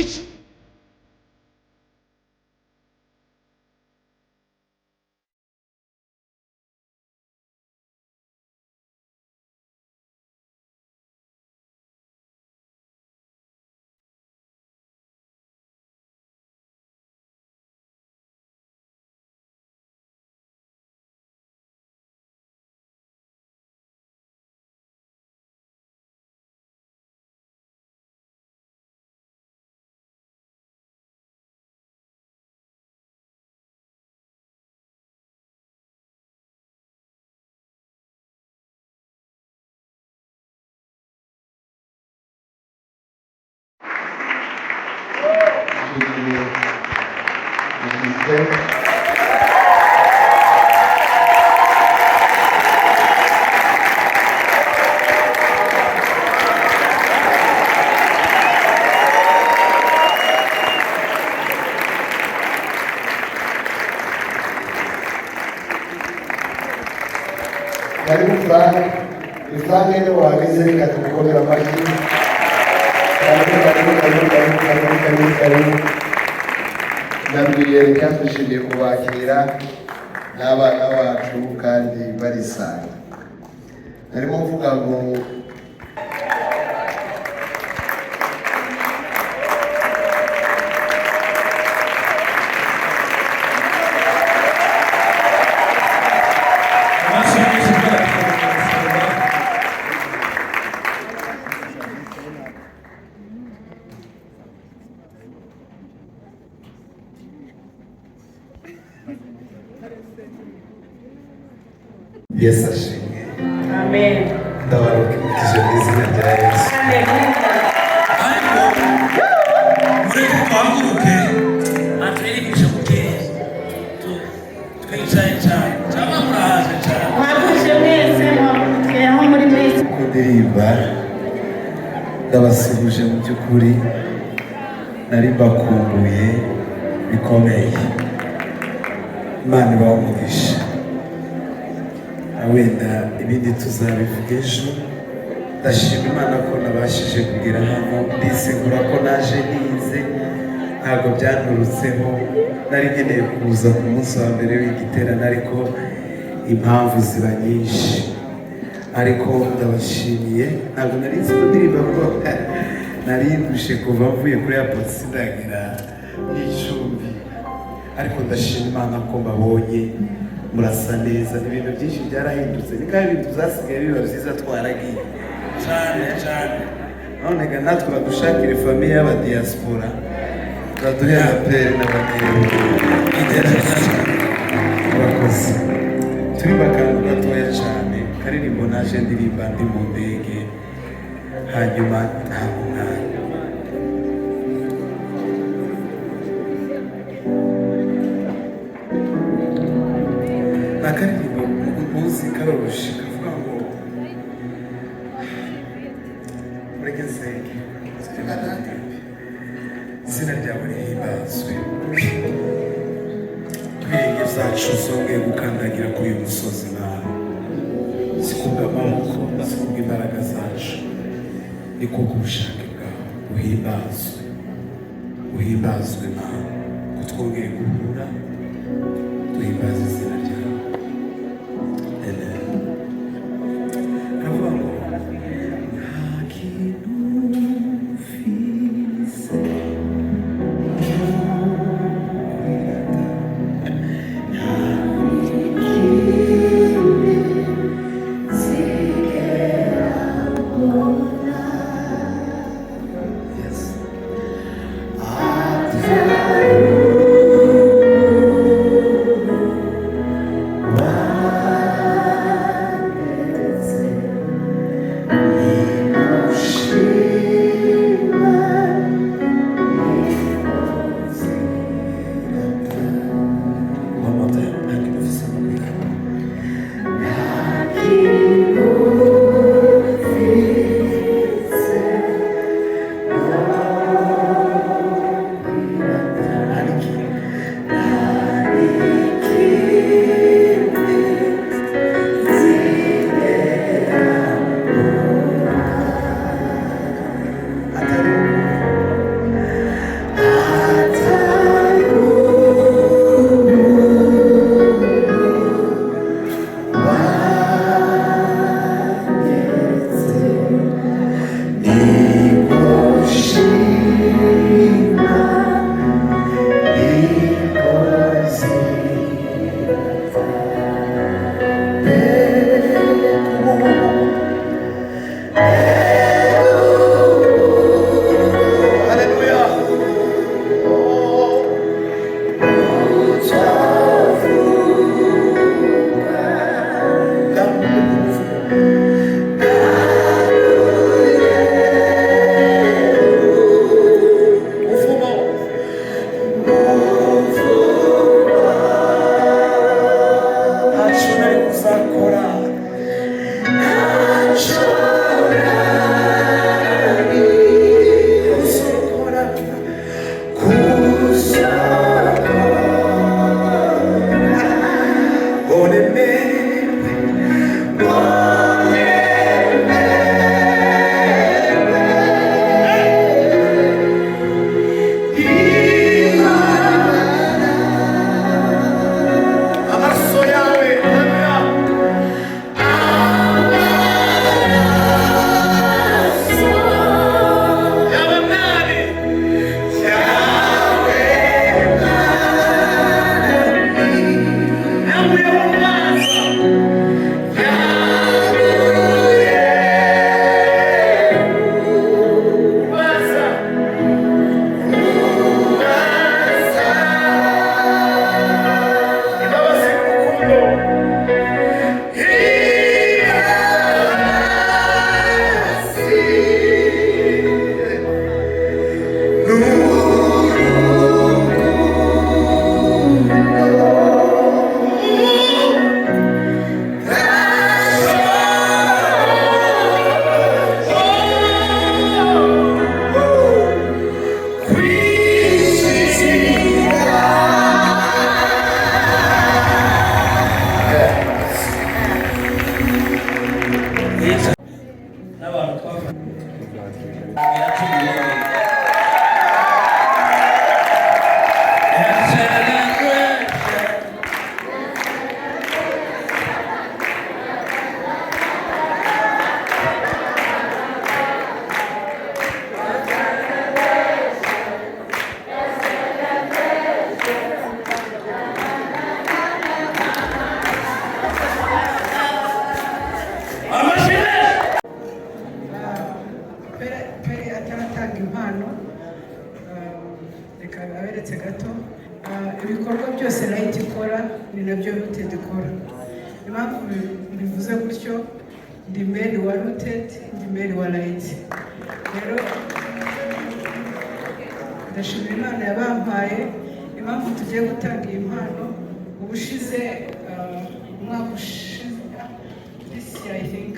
iki Karibu Frank ndio waagize katika kukomera amashyi. Karibu. Nabwiye reka dushimiye kubakira n'abana bacu kandi barisanga. Narimo mvuga ngo Yesu ashimwe. Amen. Ndabarukije izina rya Yesu. mureke twahaguruke atwigishe ubwenge twicaye cyane cyangwa murahaje cyane Mwaguje mwese mwavuke aho muri mwese. Ndirimba ndabasubije mu by'ukuri nari mbakumbuye bikomeye. Imana ibamugisha. Wenda ibindi tuzabivuga ejo. Ndashima Imana ko nabashije kugera hano, ndisigura ko naje nize, ntabwo byanturutseho. Nari nkeneye kuza ku munsi wa mbere w'igiterane ariko impamvu ziba nyinshi. Ariko ndabashimiye, ntabwo nari nzi kuririmba kuko nari ndushe kuva mvuye kuri airport sindagira n'icumbi. Ariko ndashima Imana ko mbabonye murasa neza, ibintu byinshi byarahindutse, ni kandi ibintu byasigaye biba byiza twaragiye cyane none ga natwe badushakire famiye y'abadiaspora baduhe apere n'abakeru murakoze. Turirimba akantu gatoya cyane karirimbo naje ndirimba ndi mu ndege hanyuma ntabwo mwanya nakaririmbo muzi karoroshye kavuga ngo mureke izina ryawe rihimbazwe, twirenge zacu zongeye gukandagira kuri uyu musozi nawe, si kubw'amaboko si kubw'imbaraga zacu, ni kubw'ubushake bwawe. Uhimbazwe nawe ko twongeye guhura, duhimbaza izina ryawe. reka aberetse gato ibikorwa byose Light ikora ni nabyo Rooted ikora. Impamvu bivuze gutyo, ndi mail wa Rooted, ndi mail wa Light. Rero ndashimira Imana yabampaye impamvu tugiye gutanga iyi mpano. Ubushize umwaka ushize this year I think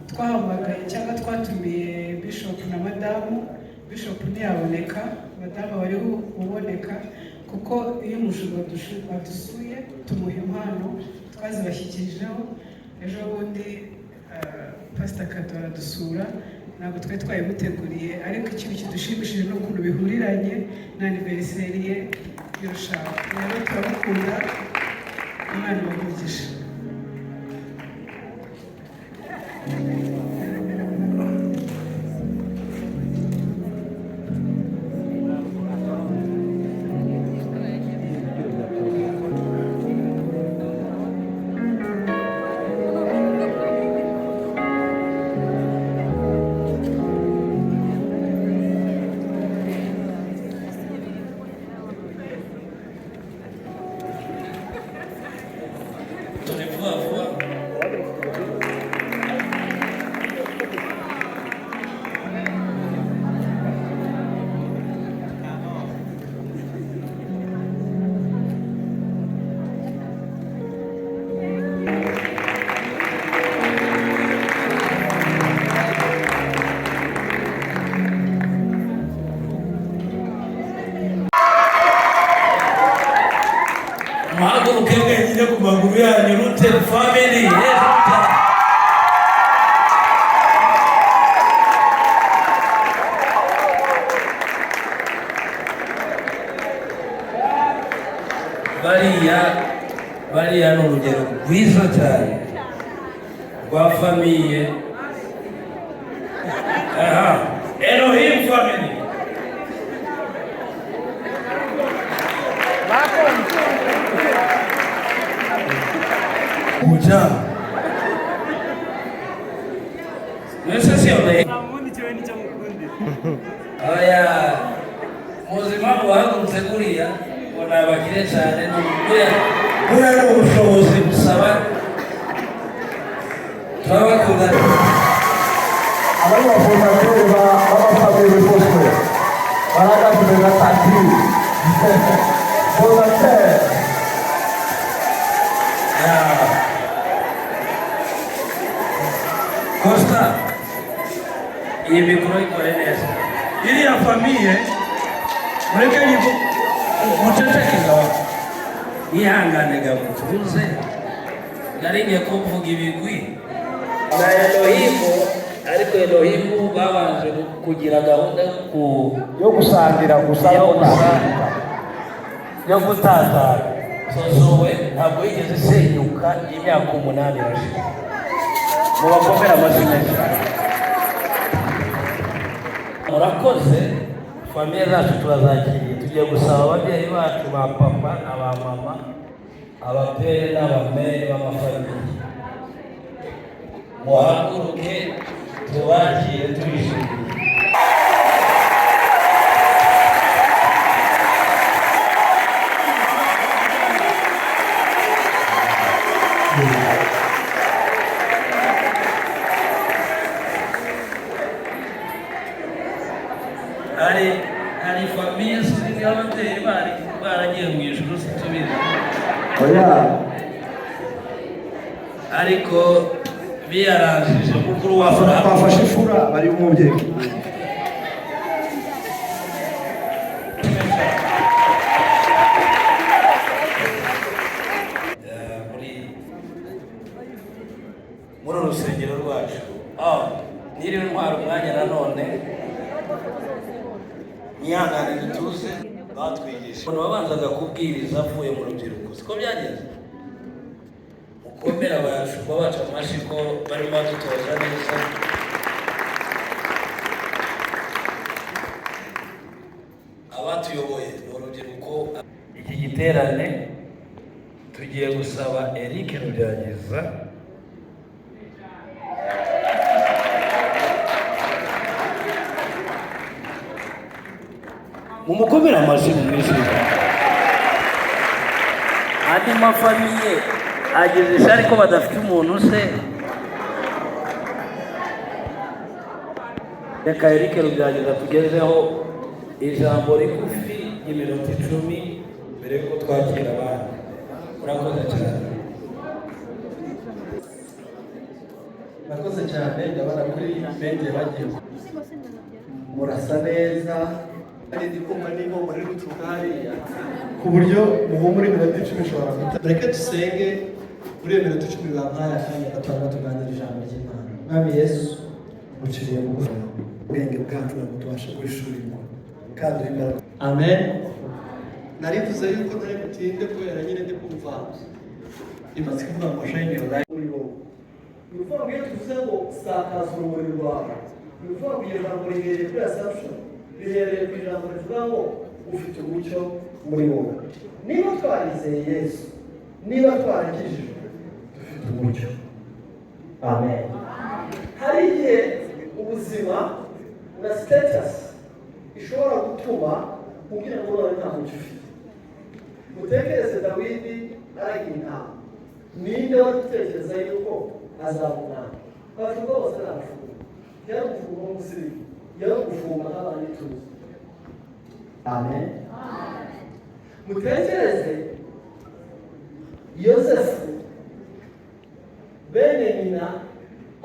twahamagaye cyangwa twatumiye Bishop na Madamu. Bishop ntiyaboneka, Madamu wari uboneka kuko iyo umushumba adusuye tumuha impano twazibashyikirijeho. Ejo bundi Pastor Kato aradusura, ntabwo twari twayimuteguriye, ariko ikintu kidushimishije ni ukuntu bihuriranye na anniversaire ye y'irushanwa. Rero turabakunda, Imana ibamugishe. Muhaguruke mwenyine ku maguru yanyu, Rooted family. Bariya ni urugero rwiza cyane rwa famiye. Elohim family. Kuja nese sio aya muzima wahagurutse kuriya ubona abakire cyane n'ubuya ni ubushobozi busaba. Turabakunda abari bafondateri b'abafamili bose barahagaze na tati fondateri. Costa, iyi mikoro ikore neza. Iriya famiye mureke muceceke gawa, yihangane gawa tuze naringiye kuvuga ibigwi na Elohimu, ariko Elohimu babanje kugira gahunda yo gusangira gusa yo gutazara. Sozowe ntabwo yigeze isenyuka imyaka 8 irashize. Mubakomera amashyi cyane. Murakoze, famiye zacu turazakiriye. Tugiye gusaba ababyeyi bacu ba papa aba mama, abapere n'abamere b'amafamiye, muhaguruke tubakire tubishimiye. Hari famiye ziri ababyeyi baragiye mu ijuru situbizi. Ariko biyaranjije mukuru wa fura bafashe ifura bari umubyeyi. muri urusengero rwacu. Niriwe ntwara umwanya nanone nyihangane dutuze batwigisha. Umuntu wabanzaga kubwiriza avuye mu rubyiruko siko byagenze. Mukomera abashumba bacu amashyi ko barimo badutoza neza. Abatuyoboye ni urubyiruko. Iki giterane tugiye gusaba Eric Rubyagiza mumukomere amashyi mwishimye. Andi mafamiye ageze ishari ko badafite umuntu se. Reka Eric Rubyageza tugezeho ijambo rigufi y'iminota 10 mbere yuko twakira abandi. Urakoze cyane. Nakoze cyane ndabara kuri benge bagiye. Murasa neza kandi ndikumva niho muri gutuka hariya ku buryo muri minota 10 ushobora guta. Reka dusenge muri minota 10 bampaye akanya gatanga tuganira ijambo ry'Imana. Mwami Yesu uciriye mu bwenge bwacu ngo tubashe kwishurirwa kandi imbaraga. Amen. Narivuze yuko ntari butinde kubera nyine ndi kumva imaze kuvuga ngo shine your light muri wowe. Uvuga ngo tuvuze ngo sakaza urumuri rwawe. Uvuga ngo iyo jambo rihereye kuri assumption rihereye ku ijambo rivuga ngo ufite umucyo muri wowe. Niba twarizeye Yesu, niba twarakijijwe dufite umucyo. Amen. Hari igihe ubuzima na status ishobora gutuma kugira ngo nawe nta mucyo ufite. Mutekereze Dawidi aragira inama. Ninde wari gutekereza yuko azabona? Bavuga bose n'abashumba. Yari umushumba w'umusirimu. Yari umushumba nk'abandi tuzi. Amen. Mutekereze Yosefu bene nyina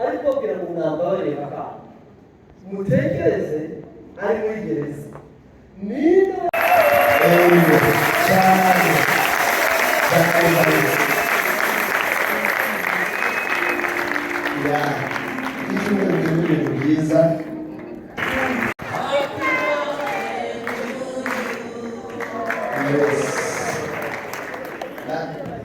ariko kubwira ngo mwambabarire baka. Mutekereze ari muri gereza. Ninde cyane ya ibintu byiza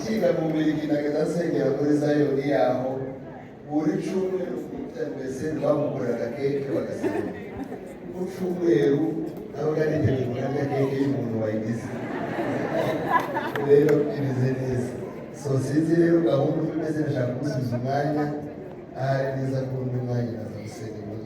kiga mu Bubiligi nagenda nsengera muri Zayoni yaho buri cyumweru mbese bamukoreraga keke bagasenga ku cyumweru nabaga niteguye kurya keke y'umuntu wayigize rero imeze neza. So sinzi rero gahunda uko imeze nashaka gusubiza umwanya ahari neza ko undi mwanya naza gusenga.